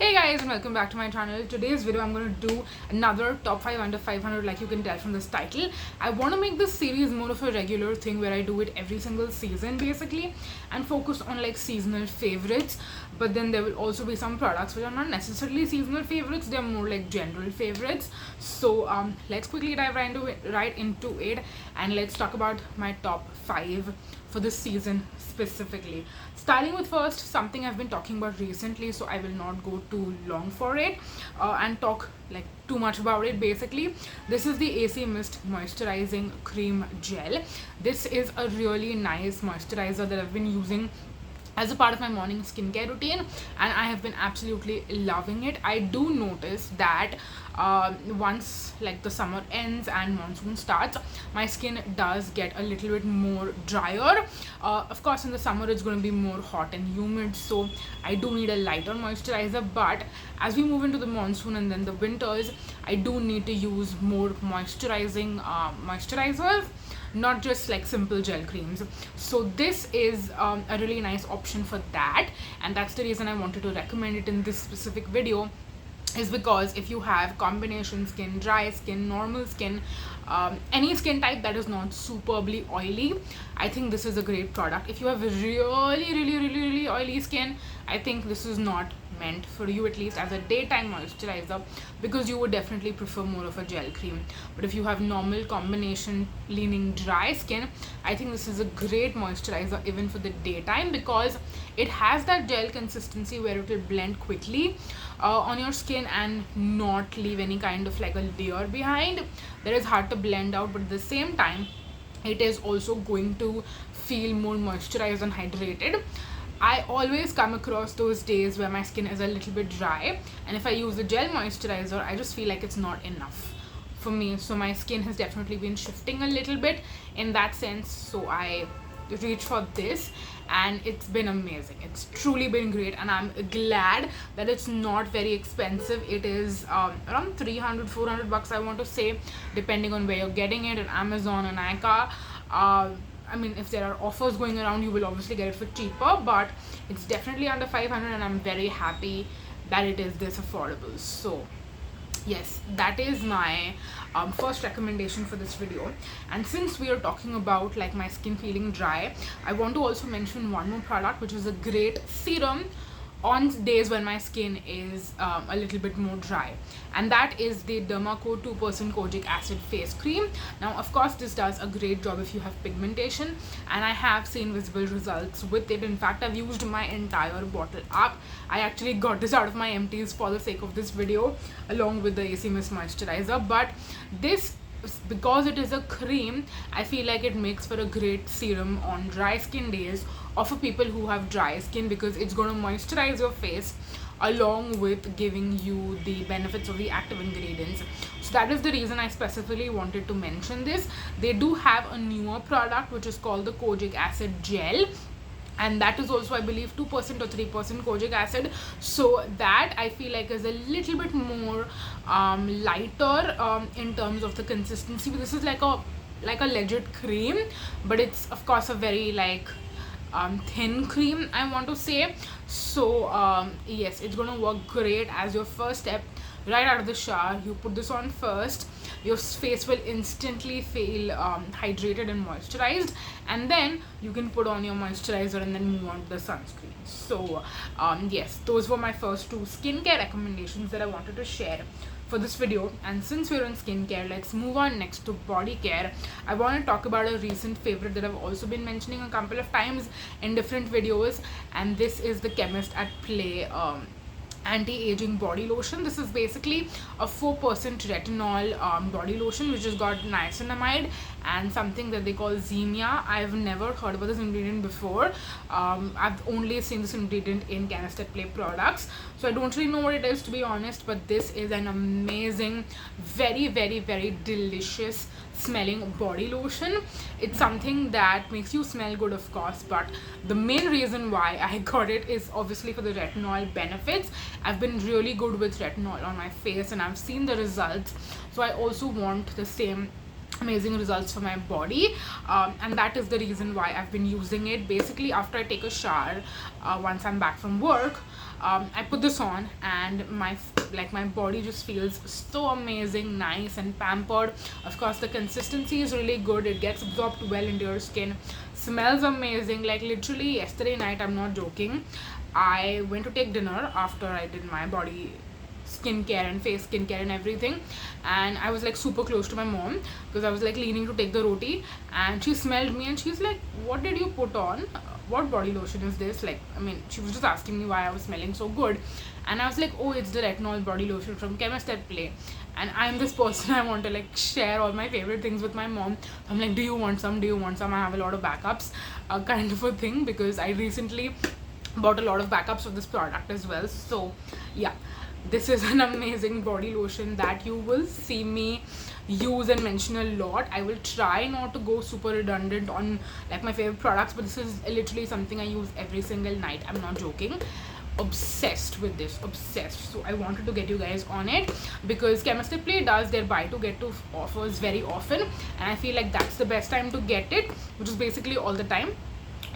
Hey guys, and welcome back to my channel. Today's video I'm going to do another top 5 under 500, like you can tell from this title. I want to make this series more of a regular thing where I do it every single season basically and focus on like seasonal favorites, but then there will also be some products which are not necessarily seasonal favorites, they're more like general favorites. So let's quickly dive right into it and let's talk about my top 5 for this season specifically. Starting with first, something I've been talking about recently, so I will not go too long for it and talk like too much about it. Basically, this is the AC Mist Moisturizing Cream Gel. This is a really nice moisturizer that I've been using as a part of my morning skincare routine, and I have been absolutely loving it. I do notice that once like the summer ends and monsoon starts, my skin does get a little bit more drier. Of course, in the summer it's going to be more hot and humid, so I do need a lighter moisturizer, but as we move into the monsoon and then the winters, I do need to use more moisturizing moisturizers, not just like simple gel creams. So this is a really nice option for that, and that's the reason I wanted to recommend it in this specific video, is because if you have combination skin, dry skin, normal skin, any skin type that is not superbly oily, I think this is a great product. If you have really oily skin, I think this is not meant for you, at least as a daytime moisturizer, because you would definitely prefer more of a gel cream. But if you have normal combination leaning dry skin, I think this is a great moisturizer even for the daytime, because it has that gel consistency where it will blend quickly on your skin and not leave any kind of like a layer behind that is hard to blend out, but at the same time it is also going to feel more moisturized and hydrated. I always come across those days where my skin is a little bit dry, and if I use a gel moisturizer, I just feel like it's not enough for me. So my skin has definitely been shifting a little bit in that sense, so I reach for this, and it's been amazing. It's truly been great, and I'm glad that it's not very expensive. It is around 300-400 bucks, I want to say, depending on where you're getting it, on Amazon and Nykaa. I mean, if there are offers going around, you will obviously get it for cheaper, but it's definitely under 500, and I'm very happy that it is this affordable. So yes, that is my first recommendation for this video. And since we are talking about like my skin feeling dry, I want to also mention one more product, which is a great serum on days when my skin is a little bit more dry, and that is the Dermacode 2% Kojic acid face cream. Now of course this does a great job if you have pigmentation, and I have seen visible results with it. In fact, I've used my entire bottle up. I actually got this out of my empties for the sake of this video along with the AC Mist moisturizer, but this, because it is a cream, I feel like it makes for a great serum on dry skin days or for people who have dry skin, because it's going to moisturize your face along with giving you the benefits of the active ingredients. So that is the reason I specifically wanted to mention this. They do have a newer product which is called the Kojic acid gel, and that is also, I believe, 2% or 3% kojic acid. So that I feel like is a little bit more lighter in terms of the consistency. This is like a legit cream, but it's of course a very like thin cream, I want to say. So yes, it's gonna work great as your first step right out of the shower. You put this on first, your face will instantly feel hydrated and moisturized, and then you can put on your moisturizer and then move on to the sunscreen. So yes, those were my first 2 skincare recommendations that I wanted to share for this video. And since we're on skincare, let's move on next to body care. I want to talk about a recent favorite that I've also been mentioning a couple of times in different videos, and this is the Chemist at Play anti-aging body lotion. This is basically a 4% retinol body lotion which has got niacinamide and something that they call Zemia. I've never heard about this ingredient before. I've only seen this ingredient in Chemist at Play products, so I don't really know what it is, to be honest, but this is an amazing, very delicious smelling body lotion. It's something that makes you smell good, of course, but the main reason why I got it is obviously for the retinol benefits. I've been really good with retinol on my face and I've seen the results, so I also want the same amazing results for my body, and that is the reason why I've been using it. Basically, after I take a shower, once I'm back from work, I put this on, and my body just feels so amazing, nice and pampered. Of course, the consistency is really good. It gets absorbed well into your skin. Smells amazing. Like literally yesterday night, I'm not joking, I went to take dinner after I did my body skincare and face skincare and everything, and I was like super close to my mom because I was like leaning to take the roti, and she smelled me and she's like, what did you put on? What body lotion is this? Like, I mean, she was just asking me why I was smelling so good, and I was like, oh, it's the Retinol body lotion from Chemist at Play. And I'm this person, I want to like share all my favorite things with my mom. I'm like, do you want some? Do you want some? I have a lot of backups, kind of a thing, because I recently bought a lot of backups of this product as well. So yeah, this is an amazing body lotion that you will see me use and mention a lot. I will try not to go super redundant on like my favorite products, but this is literally something I use every single night. I'm not joking. Obsessed with this, obsessed. So I wanted to get you guys on it because Chemist Play does their buy to get to offers very often, and I feel like that's the best time to get it, which is basically all the time.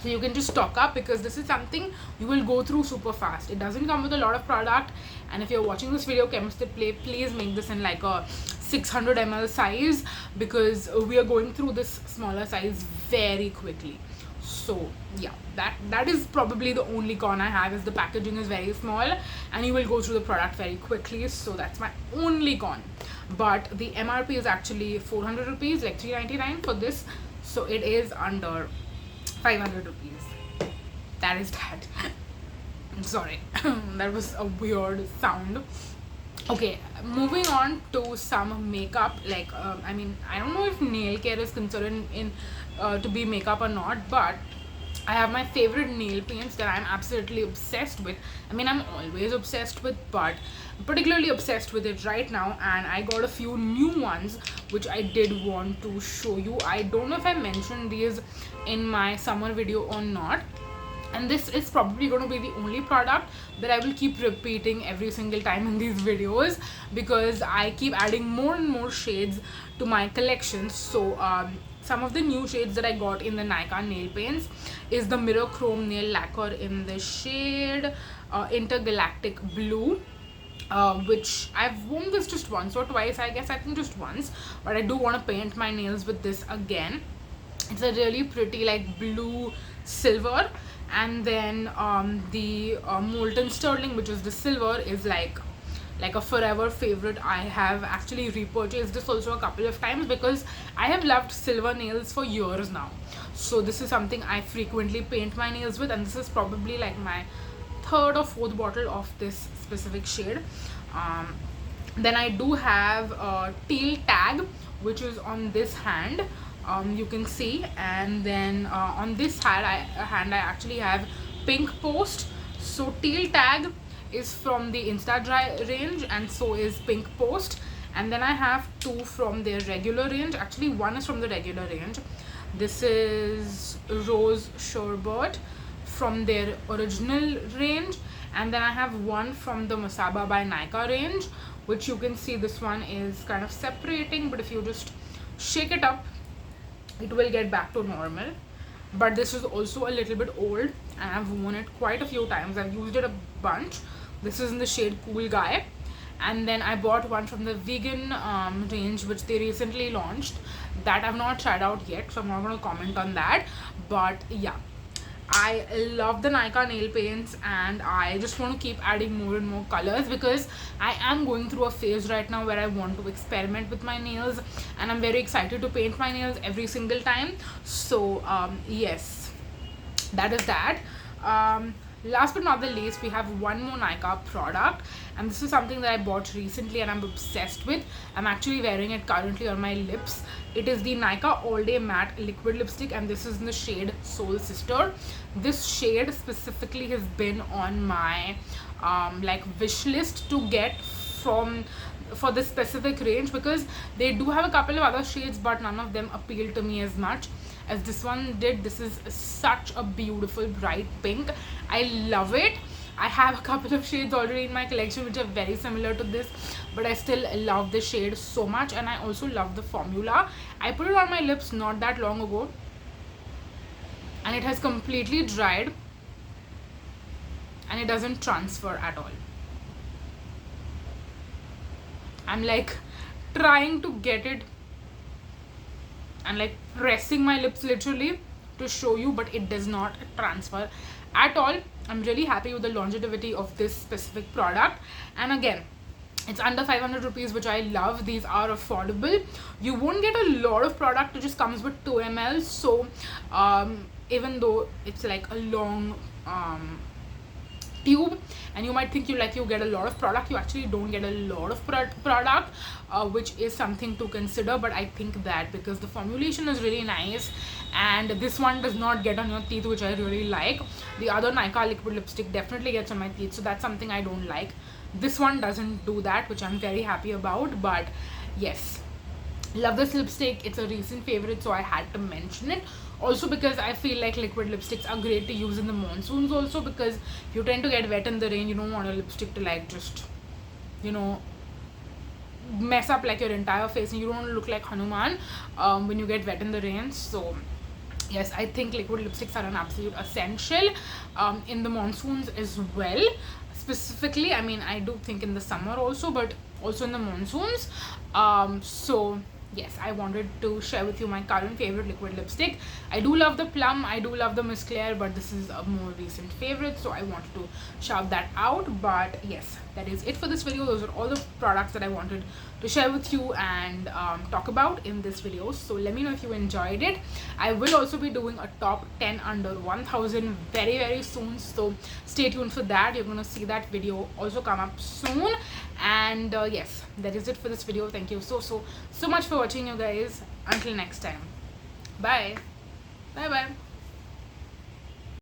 So you can just stock up because this is something you will go through super fast. It doesn't come with a lot of product, and if you're watching this video, Chemist Play, please make this in like a 600 ml size because we are going through this smaller size very quickly. So yeah, that is probably the only con I have, is the packaging is very small and you will go through the product very quickly. So that's my only con. But the MRP is actually 400 rupees, like 399 for this. So it is under 500 rupees. That is that. Sorry, that was a weird sound. Okay, moving on to some makeup. Like I mean, I don't know if nail care is considered in to be makeup or not, but I have my favorite nail paints that I'm absolutely obsessed with. I mean, I'm always obsessed with, but I'm particularly obsessed with it right now, and I got a few new ones which I did want to show you. I don't know if I mentioned these in my summer video or not, and this is probably going to be the only product that I will keep repeating every single time in these videos because I keep adding more and more shades to my collection. So some of the new shades that I got in the Nykaa nail paints is the Mirror Chrome Nail Lacquer in the shade Intergalactic Blue, which I've worn this just once or twice, I guess. I think just once, but I do want to paint my nails with this again. It's a really pretty like blue silver, and then the Molten Sterling, which is the silver, is like a forever favorite. I have actually repurchased this also a couple of times because I have loved silver nails for years now. So this is something I frequently paint my nails with, and this is probably like my third or fourth bottle of this specific shade. Then I do have Teal Tag, which is on this hand. You can see, and then on this hand I actually have Pink Post. So Teal Tag is from the Insta Dry range, and so is Pink Post. And then I have two from their regular range. Actually, one is from the regular range. This is Rose Sherbet from their original range, and then I have one from the Masaba by Nykaa range, which you can see this one is kind of separating, but if you just shake it up, it will get back to normal. But this is also a little bit old, and I've worn it quite a few times. I've used it a bunch. This is in the shade Cool Guy. And then I bought one from the vegan range, which they recently launched, that I've not tried out yet, so I'm not going to comment on that. But yeah, I love the Nykaa nail paints, and I just want to keep adding more and more colors because I am going through a phase right now where I want to experiment with my nails, and I'm very excited to paint my nails every single time. So yes, that is that. Last but not the least, we have one more Nykaa product, and this is something that I bought recently and I'm obsessed with. I'm actually wearing it currently on my lips. It is the Nykaa All Day Matte Liquid Lipstick, and this is in the shade Soul Sister. This shade specifically has been on my like wish list to get for this specific range because they do have a couple of other shades, but none of them appeal to me as much as this one did. This is such a beautiful bright pink. I love it. I have a couple of shades already in my collection which are very similar to this, but I still love the shade so much, and I also love the formula. I put it on my lips not that long ago, and it has completely dried. and it doesn't transfer at all. I'm like trying to get it and like pressing my lips literally to show you, but it does not transfer at all. I'm really happy with the longevity of this specific product, and again, it's under 500 rupees, which I love. These are affordable. You won't get a lot of product. It just comes with 2 ml, so even though it's like a long tube and you might think you get a lot of product, you actually don't get a lot of product, which is something to consider. But I think that because the formulation is really nice and this one does not get on your teeth, which I really like. The other Nykaa liquid lipstick definitely gets on my teeth, so that's something I don't like. This one doesn't do that, which I'm very happy about. But yes, love this lipstick. It's a recent favorite, so I had to mention it. Also because I feel like liquid lipsticks are great to use in the monsoons also, because you tend to get wet in the rain. You don't want a lipstick to like just, you know, mess up like your entire face, and you don't want to look like Hanuman when you get wet in the rain. So yes, I think liquid lipsticks are an absolute essential in the monsoons as well. Specifically, I mean, I do think in the summer also, but also in the monsoons. So yes, I wanted to share with you my current favorite liquid lipstick. I do love the Plum, I do love the Miss Claire, but this is a more recent favorite, so I wanted to shout that out. But yes, that is it for this video. Those are all the products that I wanted to share with you and talk about in this video. So let me know if you enjoyed it. I will also be doing a top 10 under 1000 very, very soon, so stay tuned for that. You're gonna see that video also come up soon. And yes, that is it for this video. Thank you so much for watching, you guys. Until next time, bye bye.